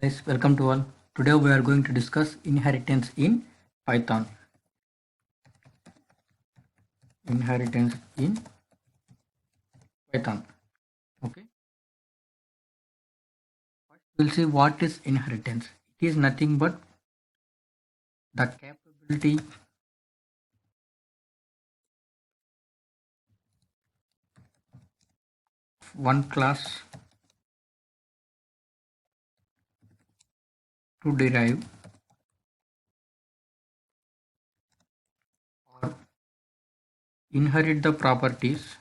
Guys, welcome to all. Today we are going to discuss inheritance in Python. Inheritance in Python. Okay. We'll see what is inheritance. It is nothing but the capability of one class to derive or inherit the properties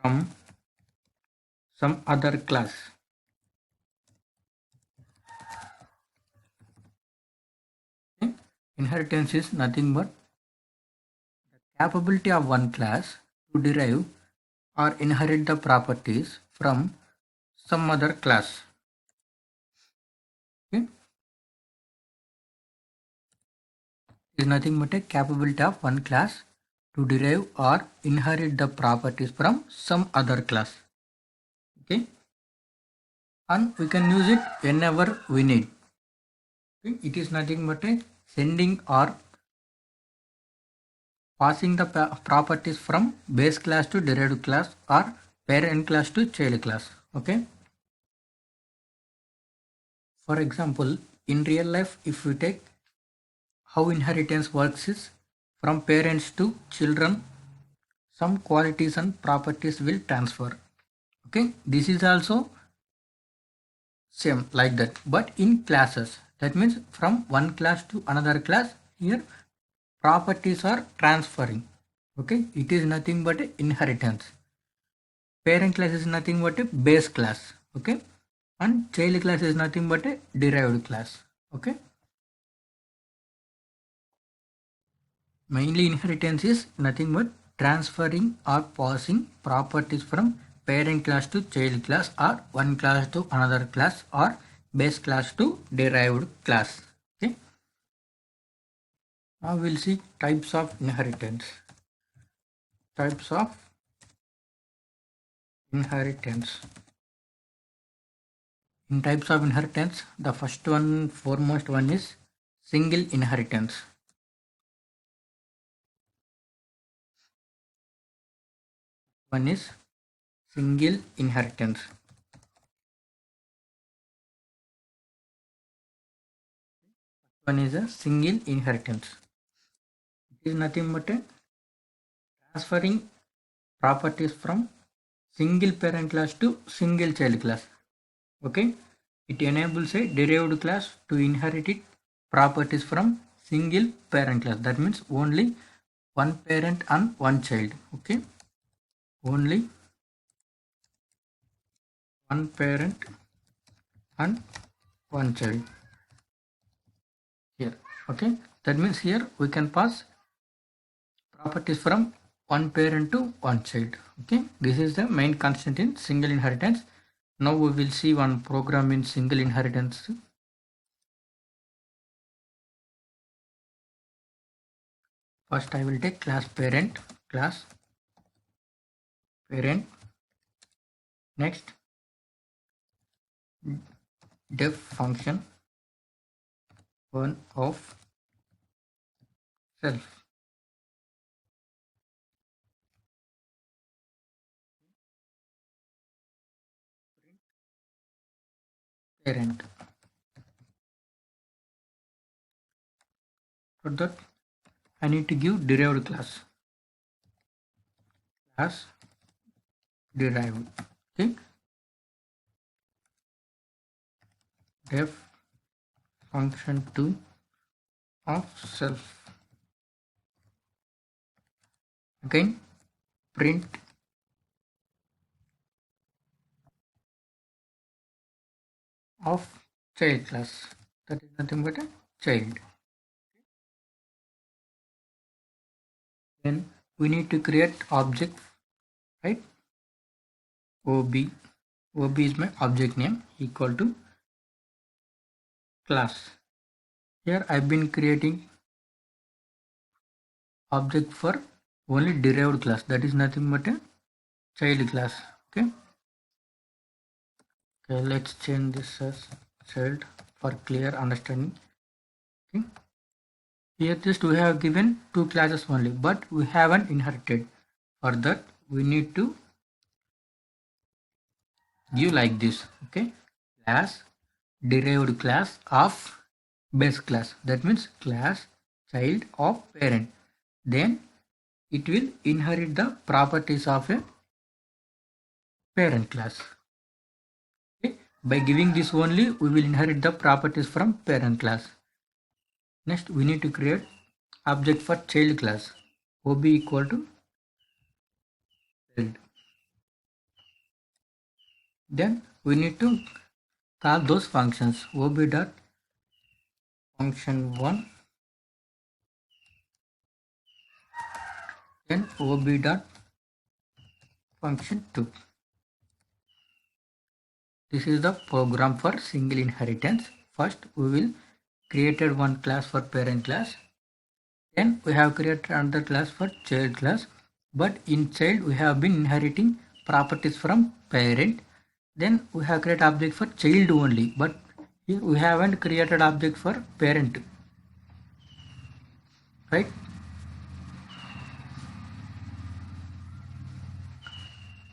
from some other class. Okay? Inheritance is nothing but the capability of one class to derive or inherit the properties from some other class. Okay? Is nothing but a capability of one class to derive or inherit the properties from some other class. Okay, and we can use it whenever we need. Okay? It is nothing but a sending or passing the properties from base class to derived class or parent class to child class. Okay, for example, in real life, if we take how inheritance works is from parents to children, some qualities and properties will transfer. Okay, this is also same like that, but in classes. That means from one class to another class, here properties are transferring. Okay, it is nothing but a inheritance. Parent class is nothing but a base class. Okay, and child class is nothing but a derived class. Okay, mainly inheritance is nothing but transferring or passing properties from parent class to child class or one class to another class or base class to derived class. Okay, now we'll see types of inheritance. Types of inheritance. In types of inheritance, the first one, foremost one is single inheritance. One is single inheritance. One is a single inheritance. It is nothing but a transferring properties from single parent class to single child class. Okay, it enables a derived class to inherit it properties from single parent class. That means only one parent and one child. Okay, only one parent and one child here. Okay, that means here we can pass properties from one parent to one child. Okay, this is the main constant in single inheritance. Now we will see one program in single inheritance. First I will take class parent. Next def function one of self. Parent. For that I need to give derived class. Class derived. Okay. Def function 2 of self. Again print of child class. That is nothing but a child. Then we need to create object, right? ob is my object name equal to class. Here I've been creating object for only derived class, that is nothing but a child class. Okay. Okay, let's change this as child for clear understanding. Okay. Here just we have given two classes only, but we haven't inherited. For that we need to give like this. Okay. Class derived class of base class. That means class child of parent. Then it will inherit the properties of a parent class. Okay. By giving this only, we will inherit the properties from parent class. Next, we need to create object for child class. OB equal to child. Then we need to call those functions. OB dot function 1, then OB dot function 2. This is the program for single inheritance. First, we will created one class for parent class. Then we have created another class for child class. But in child, we have been inheriting properties from parent. Then we have created object for child only. But here we haven't created object for parent. Right?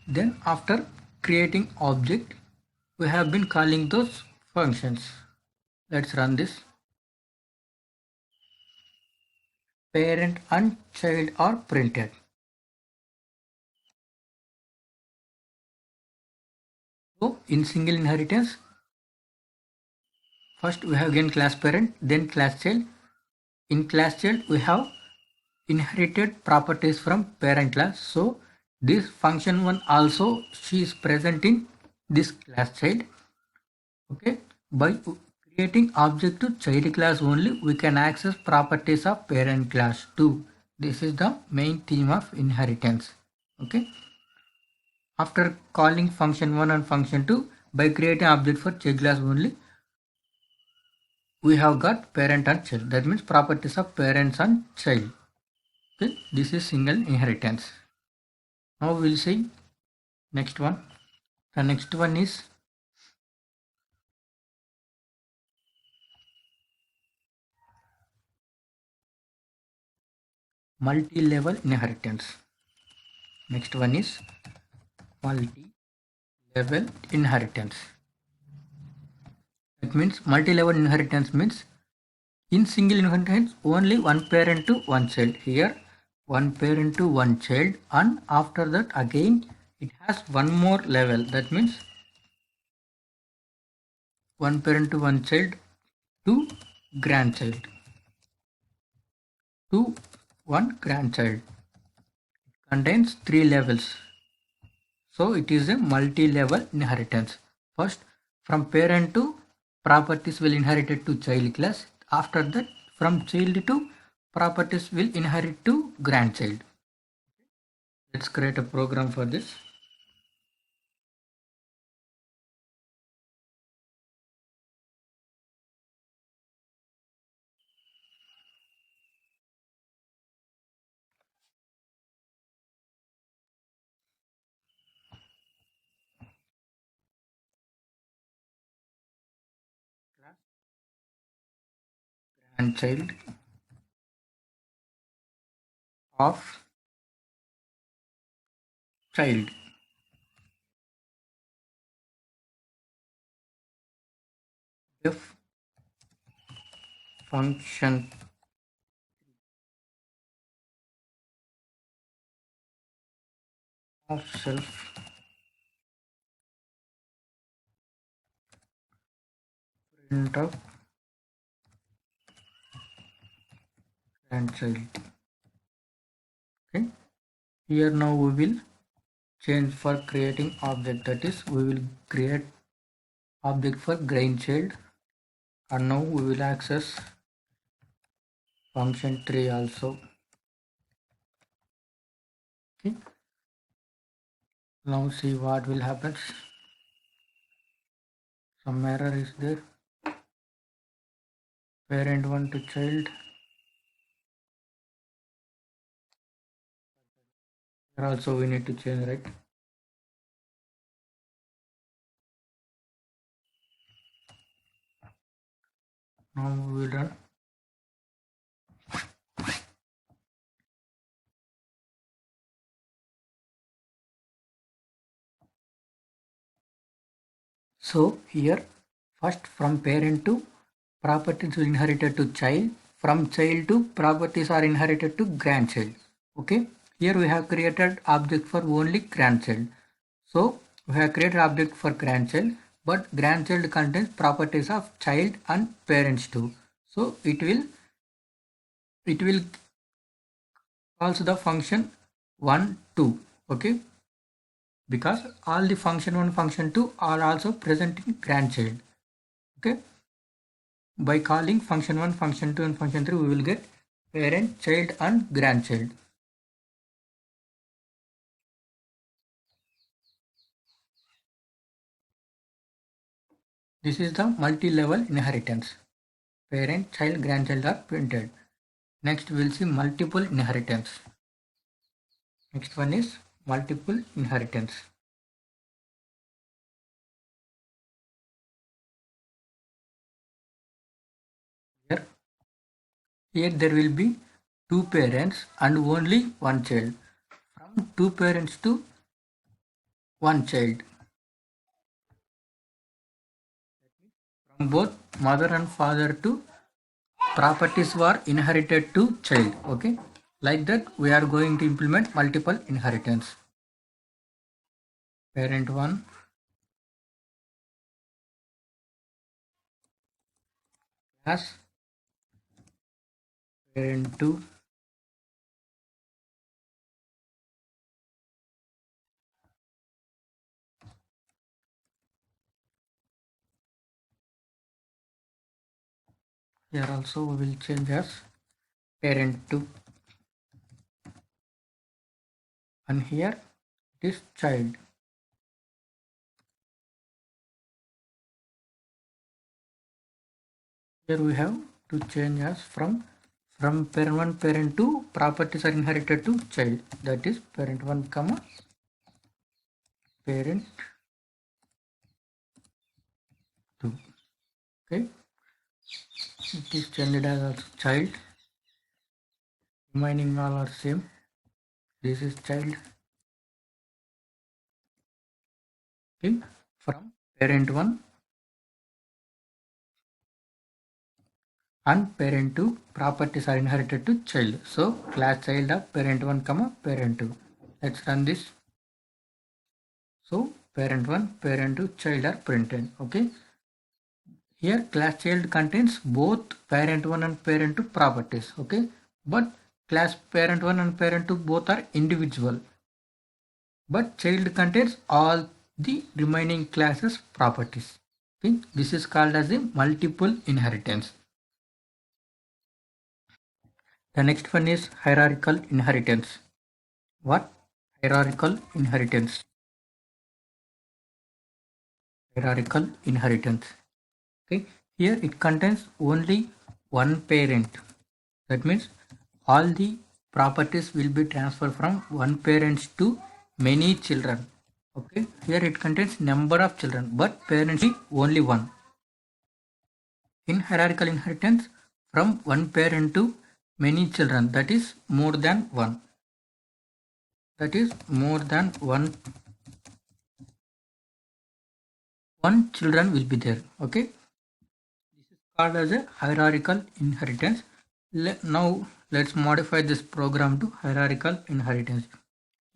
Then after creating object, we have been calling those functions. Let's run this. Parent and child are printed. So in single inheritance, first we have again class parent, then class child. In class child, we have inherited properties from parent class. So this function one also she is present in this class child. Okay, by creating object to child class only, we can access properties of parent class too. This is the main theme of inheritance. Okay, after calling function 1 and function 2, by creating object for child class only, we have got parent and child. That means properties of parents and child. Okay, this is single inheritance. Now we'll see next one. The next one is multi-level inheritance. Next one is multi-level inheritance. That means multi-level inheritance means in single inheritance only one parent to one child. Here one parent to one child, and after that again it has one more level. That means one parent to one child to grandchild to one grandchild. Contains three levels. So it is a multi-level inheritance. First, from parent to properties will inherit to child class. After that, from child to properties will inherit to grandchild. Let's create a program for this. Grandchild of child. If function of self print of grandchild. Okay. Here now we will change for creating object, that is we will create object for grandchild, and now we will access function 3 also. Okay, now see what will happen. Some error is there. Parent 1 to child. Here also we need to change, right? Now we will run. So here first from parent to properties will inherited to child, from child to properties are inherited to grandchild. Okay, here we have created object for only grandchild. So we have created object for grandchild, but grandchild contains properties of child and parents too. So it will calls the function 1 2. Okay, because all the function 1 function 2 are also present in grandchild. Okay, by calling function 1 function 2 and function 3 we will get parent, child and grandchild. This is the multi-level inheritance. Parent, child, grandchild are printed. Next we will see multiple inheritance. Next one is multiple inheritance. Here there will be two parents and only one child. From two parents to one child. From both mother and father to properties were inherited to child. Okay, like that we are going to implement multiple inheritance. Parent 1, as parent 2, here also we will change as parent 2, and here it is child. Here we have to change as from parent 1 parent 2 properties are inherited to child, that is parent 1 comma parent 2. Okay, it is changed as also child, remaining all are same. This is child. Okay, from parent 1 and parent 2 properties are inherited to child. So class child of parent 1 comma parent 2. Let's run this. So parent 1 parent 2 child are printed. Okay, here class child contains both parent 1 and parent 2 properties. Okay, but class parent 1 and parent 2 both are individual, but child contains all the remaining classes properties. Okay, this is called as a multiple inheritance. The next one is hierarchical inheritance. What? Hierarchical inheritance. Hierarchical inheritance. Okay, here it contains only one parent. That means all the properties will be transferred from one parent to many children. Okay, here it contains number of children, but parents only one. In hierarchical inheritance, from one parent to many children, that is more than one. That is more than one children will be there. Okay, this is called as a hierarchical inheritance. Now let's modify this program to hierarchical inheritance.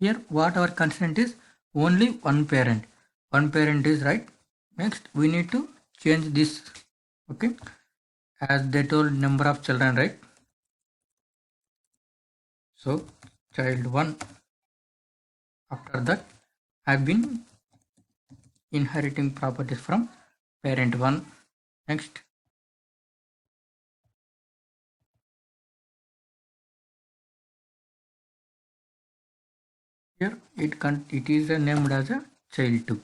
Here what our constraint is, only one parent. One parent is right. Next we need to change this. Okay, as they told number of children, right? So child 1, after that I've been inheriting properties from parent 1. Next here it is named as a child 2.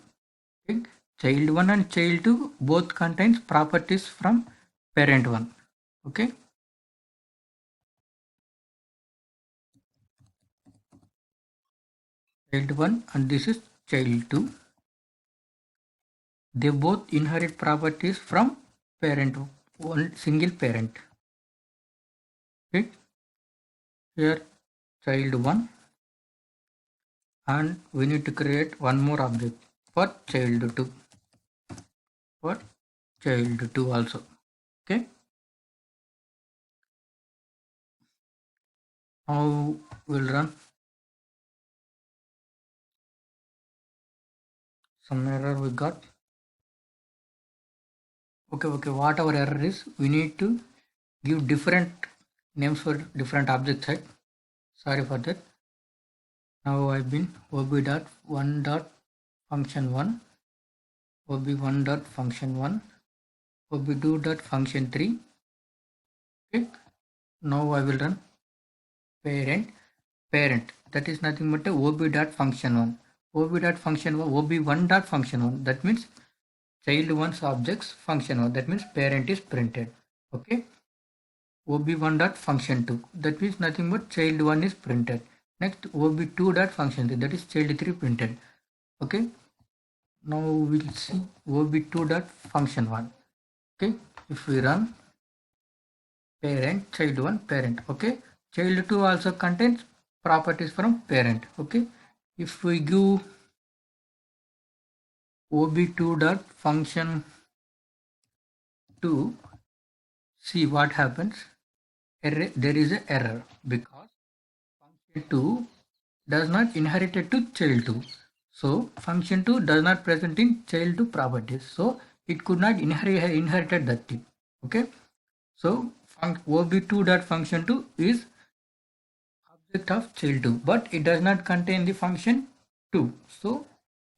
Okay? Child 1 and child 2 both contains properties from parent 1. Okay, child 1 and this is child 2. They both inherit properties from parent one single parent. Okay, here child 1, and we need to create one more object for child 2, for child 2 also. Okay, now we'll run. Some error we got. Okay, what our error is, we need to give different names for different objects, right? Sorry for that. Now I've been ob.1.function1, ob1.function1, ob2.function3. Okay, now I will run parent, that is nothing but a ob.function1, ob.function1, ob1.function1, that means child 1's objects function 1, that means parent is printed. Okay, ob1.function2, that means nothing but child 1 is printed. Next ob2.function3, that is child 3 printed. Okay, now we'll see ob2.function1. Okay, if we run parent, child 1, parent. Okay, child 2 also contains properties from parent. Okay, if we give ob2.function2, see what happens. There is an error because function 2 does not inherit it to child 2. So function 2 does not present in child 2 properties. So it could not inherited that thing. Okay, so ob2.function2 is object of child 2, but it does not contain the function 2. So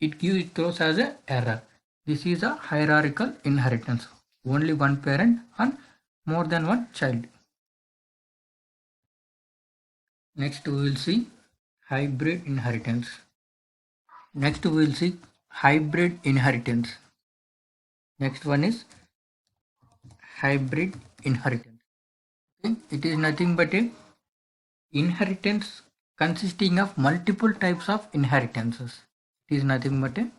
it throws as an error. This is a hierarchical inheritance. Only one parent and more than one child. Next we will see hybrid inheritance. Next we will see hybrid inheritance. Next one is hybrid inheritance. Okay? It is nothing but a inheritance consisting of multiple types of inheritances. It is nothing but a,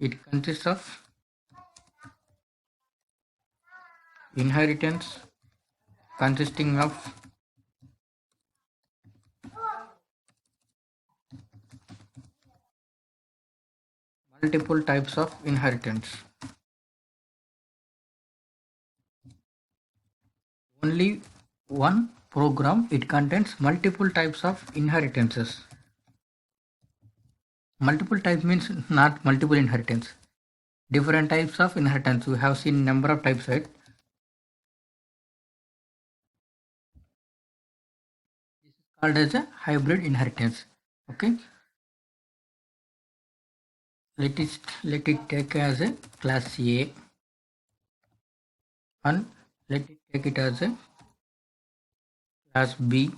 it consists of inheritance consisting of multiple types of inheritance. Only one program, it contains multiple types of inheritances. Multiple types means not multiple inheritance. Different types of inheritance. We have seen number of types, right? This is called as a hybrid inheritance. Okay. Let it take as a class A, and let it take it as a class B.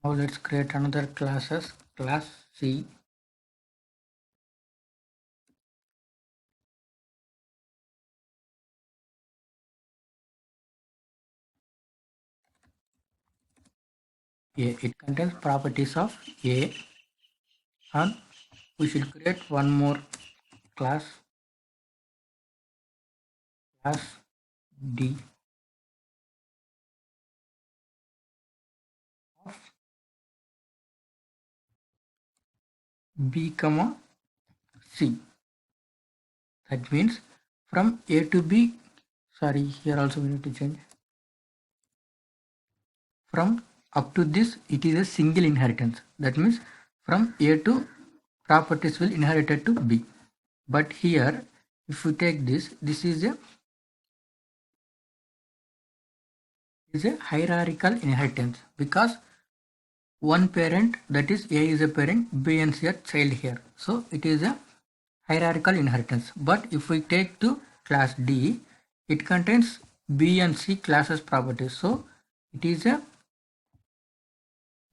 Now let's create another class as class C. A. It contains properties of A, and we should create one more class D of B comma C. That means from A to B, sorry, here also we need to change. From up to this, it is a single inheritance. That means from A to properties will inherited to B. But here, if we take this, this is a hierarchical inheritance because one parent, that is A is a parent, B and C are child here. So it is a hierarchical inheritance. But if we take to class D, it contains B and C classes properties. So it is a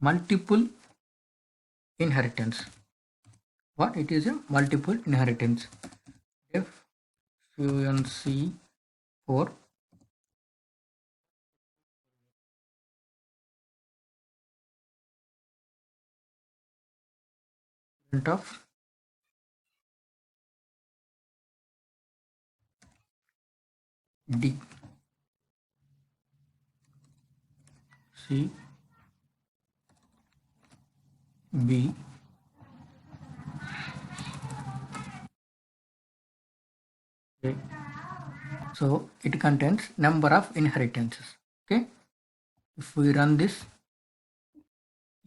multiple inheritance. What? It is a multiple inheritance. F FUNC 4 of D, C, B. Okay. So it contains number of inheritances. Okay. If we run this,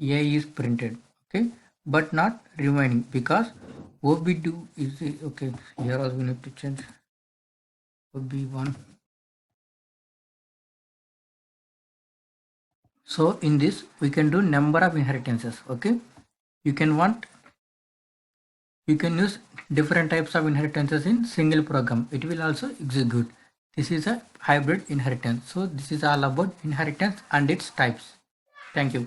A is printed. Okay, but not remaining because OB2 is okay. Here also we need to change OB1. So in this we can do number of inheritances. Okay, you can use different types of inheritances in single program. It will also execute. This is a hybrid inheritance. So this is all about inheritance and its types. Thank you.